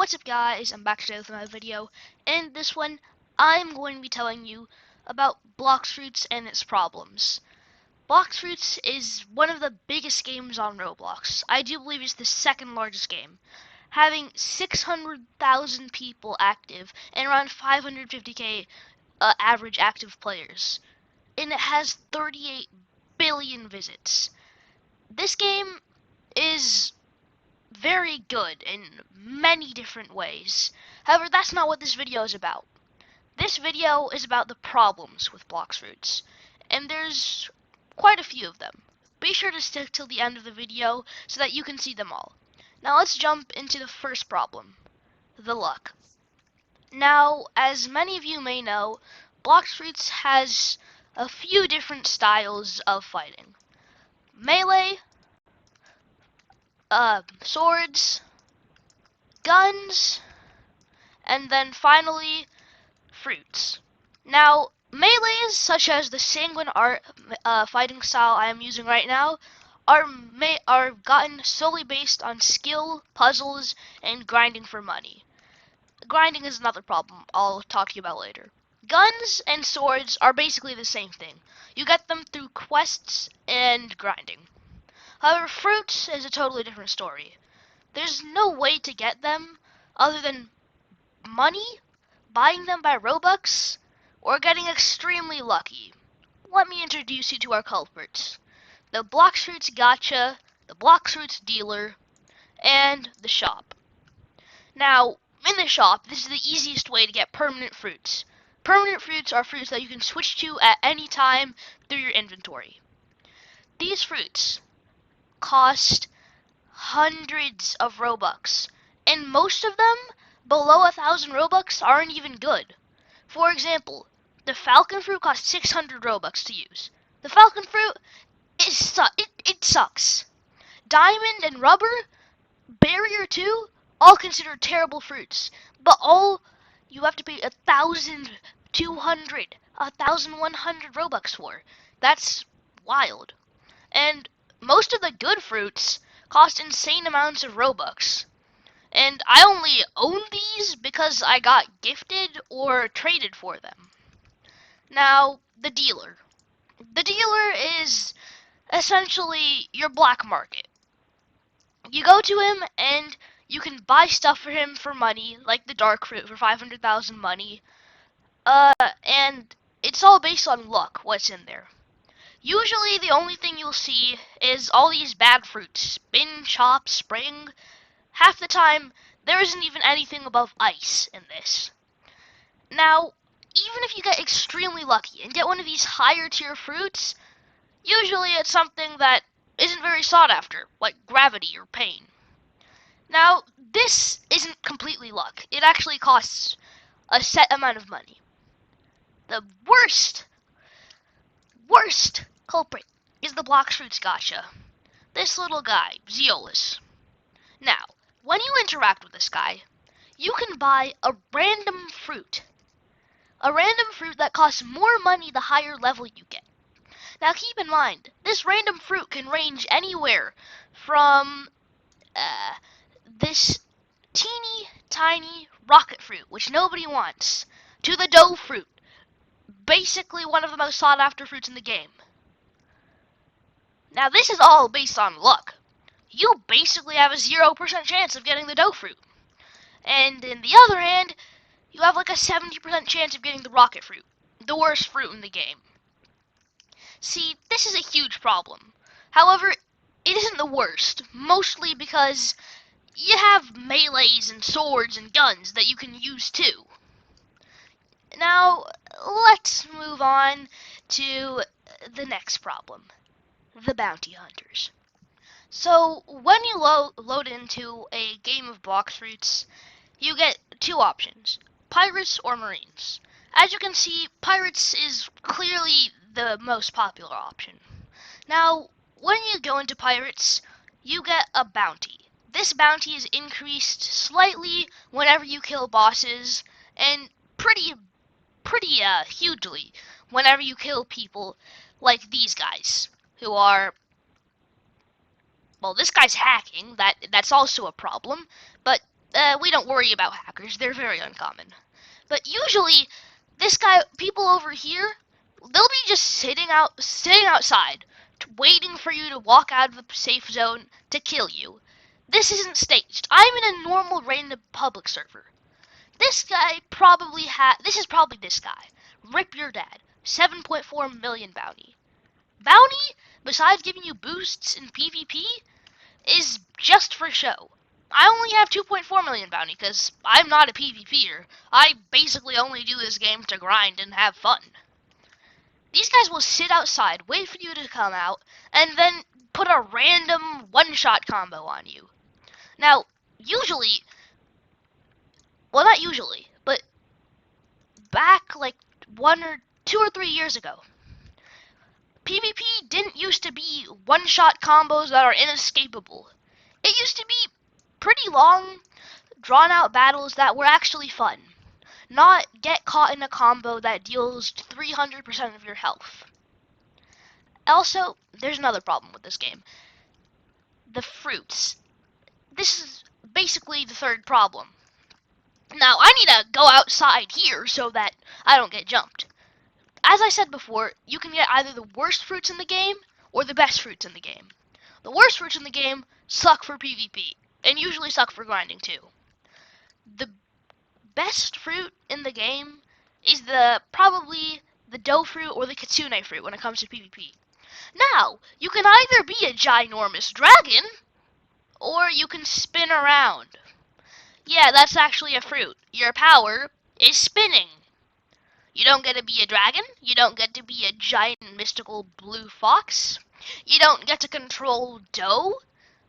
What's up guys, I'm back today with another video. In this one, I'm going to be telling you about BLOX Fruits and its problems. BLOX Fruits is one of the biggest games on Roblox. I do believe it's the second largest game, having 600,000 people active and around 550k average active players. And it has 38 billion visits. This game is very good in many different ways. However, that's not what this video is about. This video is about the problems with BLOX Fruits, and there's quite a few of them. Be sure to stick till the end of the video so that you can see them all. Now let's jump into the first problem, the luck. Now, as many of you may know, BLOX Fruits has a few different styles of fighting. Melee, swords, guns, and then finally fruits. Now, melees such as the Sanguine Art fighting style I am using right now are gotten solely based on skill, puzzles, and grinding for money. Grinding is another problem I'll talk to you about later. Guns and swords are basically the same thing. You get them through quests and grinding. However, fruits is a totally different story. There's no way to get them other than money, buying them by Robux, or getting extremely lucky. Let me introduce you to our culprits. The BLOX Fruits Gacha, the BLOX Fruits Dealer, and the shop. Now, in the shop, this is the easiest way to get permanent fruits. Permanent fruits are fruits that you can switch to at any time through your inventory. These fruits cost hundreds of Robux, and most of them below 1,000 Robux aren't even good. For example, the Falcon Fruit costs 600 Robux to use. The Falcon Fruit, it sucks. Diamond and Rubber, Barrier 2, all considered terrible fruits, but all you have to pay 1,200, 1,100 Robux for. That's wild. And most of the good fruits cost insane amounts of Robux. And I only own these because I got gifted or traded for them. Now, the dealer. The dealer is essentially your black market. You go to him and you can buy stuff for him for money, like the dark fruit for 500,000 money. And it's all based on luck, what's in there. Usually the only thing you'll see is all these bad fruits. Spin, chop, spring. Half the time, there isn't even anything above ice in this. Now, even if you get extremely lucky and get one of these higher tier fruits, usually it's something that isn't very sought after, like gravity or pain. Now, this isn't completely luck. It actually costs a set amount of money. The worst culprit is the BLOX Fruits Gacha. This little guy, Zeolus. Now, when you interact with this guy, you can buy a random fruit. A random fruit that costs more money the higher level you get. Now keep in mind, this random fruit can range anywhere from this teeny tiny rocket fruit, which nobody wants, to the dough fruit. Basically one of the most sought after fruits in the game. Now this is all based on luck. You basically have a 0% chance of getting the dough fruit. And in the other hand, you have like a 70% chance of getting the rocket fruit, the worst fruit in the game. See, this is a huge problem. However, it isn't the worst, mostly because you have melees and swords and guns that you can use too. Now, let's move on to the next problem, the bounty hunters. So, when you load into a game of BLOX Fruits, you get two options, Pirates or Marines. As you can see, Pirates is clearly the most popular option. Now, when you go into Pirates, you get a bounty. This bounty is increased slightly whenever you kill bosses, and pretty hugely whenever you kill people like these guys, who are, well, this guy's hacking, that's also a problem, but we don't worry about hackers. They're very uncommon. But usually, people over here, they'll be just sitting outside, waiting for you to walk out of the safe zone to kill you. This isn't staged. I'm in a normal random public server. This is probably this guy. Rip your dad. 7.4 million bounty. Bounty, besides giving you boosts in PvP, is just for show. I only have 2.4 million bounty because I'm not a PvPer. I basically only do this game to grind and have fun. These guys will sit outside, wait for you to come out, and then put a random one-shot combo on you. Now, not usually, but back like 2 or 3 years ago, PvP didn't used to be one-shot combos that are inescapable. It used to be pretty long, drawn-out battles that were actually fun. Not get caught in a combo that deals 300% of your health. Also, there's another problem with this game. The fruits. This is basically the third problem. Now, I need to go outside here so that I don't get jumped. As I said before, you can get either the worst fruits in the game or the best fruits in the game. The worst fruits in the game suck for PvP, and usually suck for grinding too. The best fruit in the game is probably the dough fruit or the kitsune fruit when it comes to PvP. Now, you can either be a ginormous dragon, or you can spin around. Yeah, that's actually a fruit. Your power is spinning. You don't get to be a dragon. You don't get to be a giant mystical blue fox. You don't get to control dough.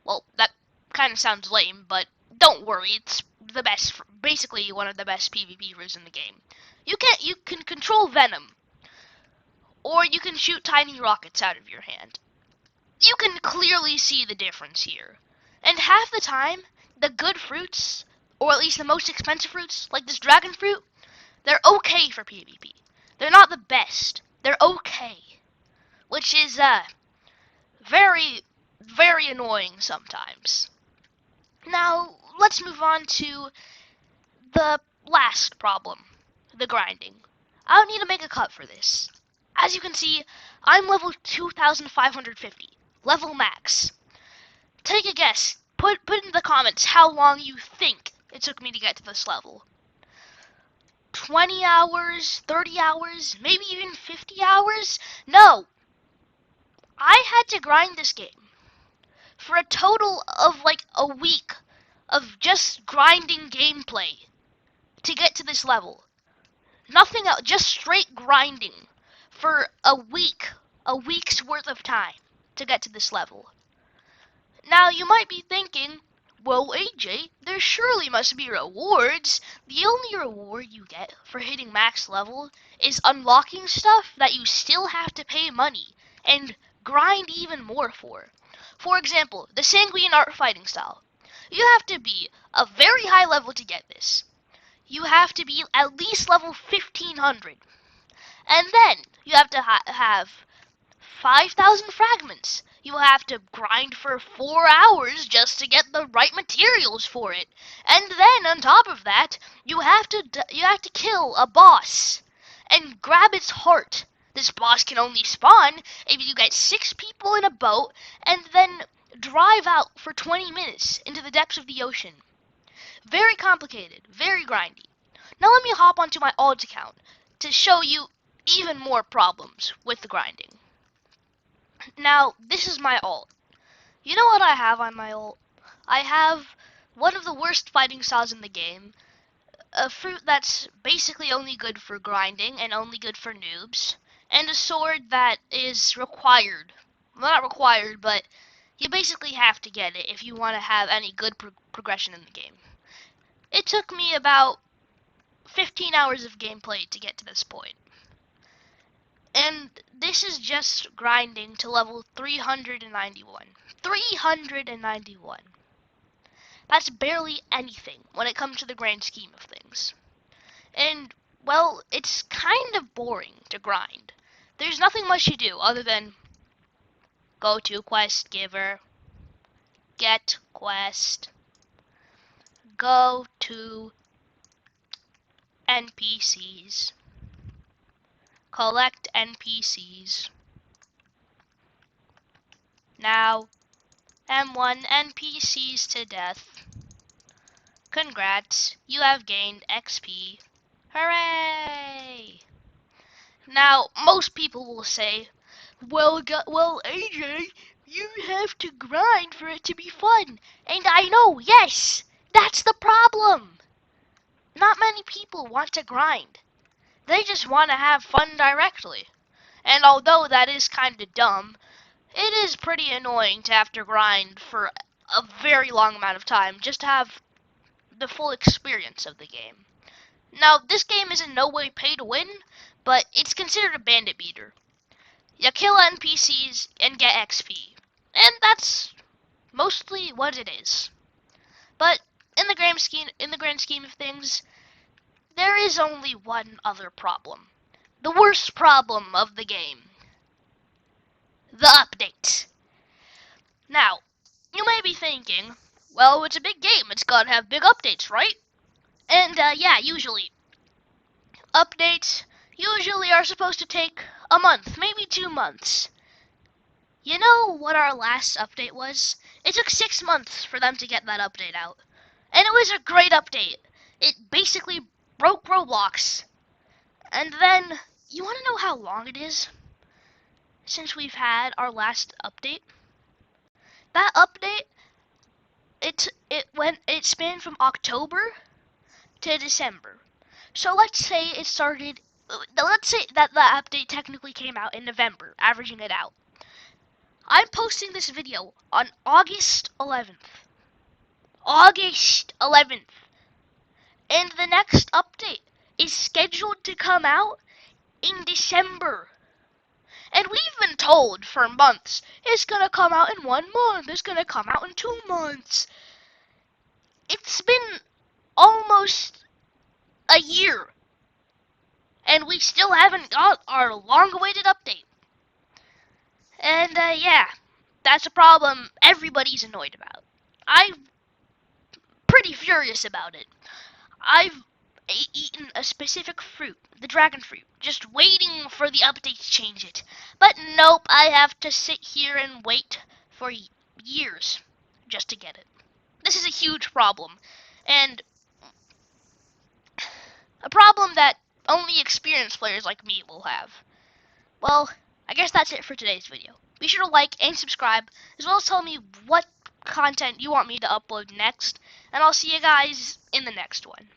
Well, that kind of sounds lame, but don't worry. It's the best, basically one of the best PvP routes in the game. You can control venom, or you can shoot tiny rockets out of your hand. You can clearly see the difference here. And half the time, the good fruits, or at least the most expensive fruits, like this dragon fruit, they're okay for PvP. They're not the best. They're okay. Which is, very, very annoying sometimes. Now, let's move on to the last problem. The grinding. I don't need to make a cut for this. As you can see, I'm level 2,550. Level max. Take a guess. Put in the comments how long you think it took me to get to this level. 20 hours, 30 hours, maybe even 50 hours? No. I had to grind this game for a total of like a week of just grinding gameplay to get to this level. Nothing else, just straight grinding for a week's worth of time to get to this level. Now, you might be thinking, well, AJ, there surely must be rewards. The only reward you get for hitting max level is unlocking stuff that you still have to pay money and grind even more for. For example, the Sanguine Art fighting style. You have to be a very high level to get this. You have to be at least level 1500. And then you have to have 5,000 fragments. You have to grind for 4 hours just to get the right materials for it. And then on top of that, you have to kill a boss and grab its heart. This boss can only spawn if you get 6 people in a boat and then drive out for 20 minutes into the depths of the ocean. Very complicated, very grindy. Now let me hop onto my alt account to show you even more problems with the grinding. Now, this is my alt. You know what I have on my alt? I have one of the worst fighting styles in the game, a fruit that's basically only good for grinding and only good for noobs, and a sword that is required. Well, not required, but you basically have to get it if you want to have any good progression in the game. It took me about 15 hours of gameplay to get to this point. And this is just grinding to level 391. 391. That's barely anything when it comes to the grand scheme of things. And, well, it's kind of boring to grind. There's nothing much you do other than go to quest giver, get quest, go to NPCs. Collect NPCs. Now, M1 NPCs to death. Congrats, you have gained XP. Hooray! Now, most people will say, well, AJ, you have to grind for it to be fun. And I know, yes, that's the problem. Not many people want to grind. They just want to have fun directly. And although that is kind of dumb, it is pretty annoying to have to grind for a very long amount of time just to have the full experience of the game. Now, this game is in no way pay to win, but it's considered a bandit beater. You kill NPCs and get XP, and that's mostly what it is. But in the grand scheme of things, there is only one other problem. The worst problem of the game. The update. Now, you may be thinking, well, it's a big game, it's gotta have big updates, right? And yeah, usually. Updates usually are supposed to take a month, maybe 2 months. You know what our last update was? It took 6 months for them to get that update out. And it was a great update. It basically broke Roblox. And then, you want to know how long it is since we've had our last update? That update, it spanned from October to December. So let's say it started, let's say that the update technically came out in November, averaging it out. I'm posting this video on August 11th. August 11th. And the next update is scheduled to come out in December. And we've been told for months, it's gonna come out in 1 month, it's gonna come out in 2 months. It's been almost a year, and we still haven't got our long-awaited update. And yeah, that's a problem everybody's annoyed about. I'm pretty furious about it. I've eaten a specific fruit, the dragon fruit, just waiting for the update to change it. But nope, I have to sit here and wait for years just to get it. This is a huge problem, and a problem that only experienced players like me will have. Well, I guess that's it for today's video. Be sure to like and subscribe, as well as tell me what content you want me to upload next, and I'll see you guys in the next one.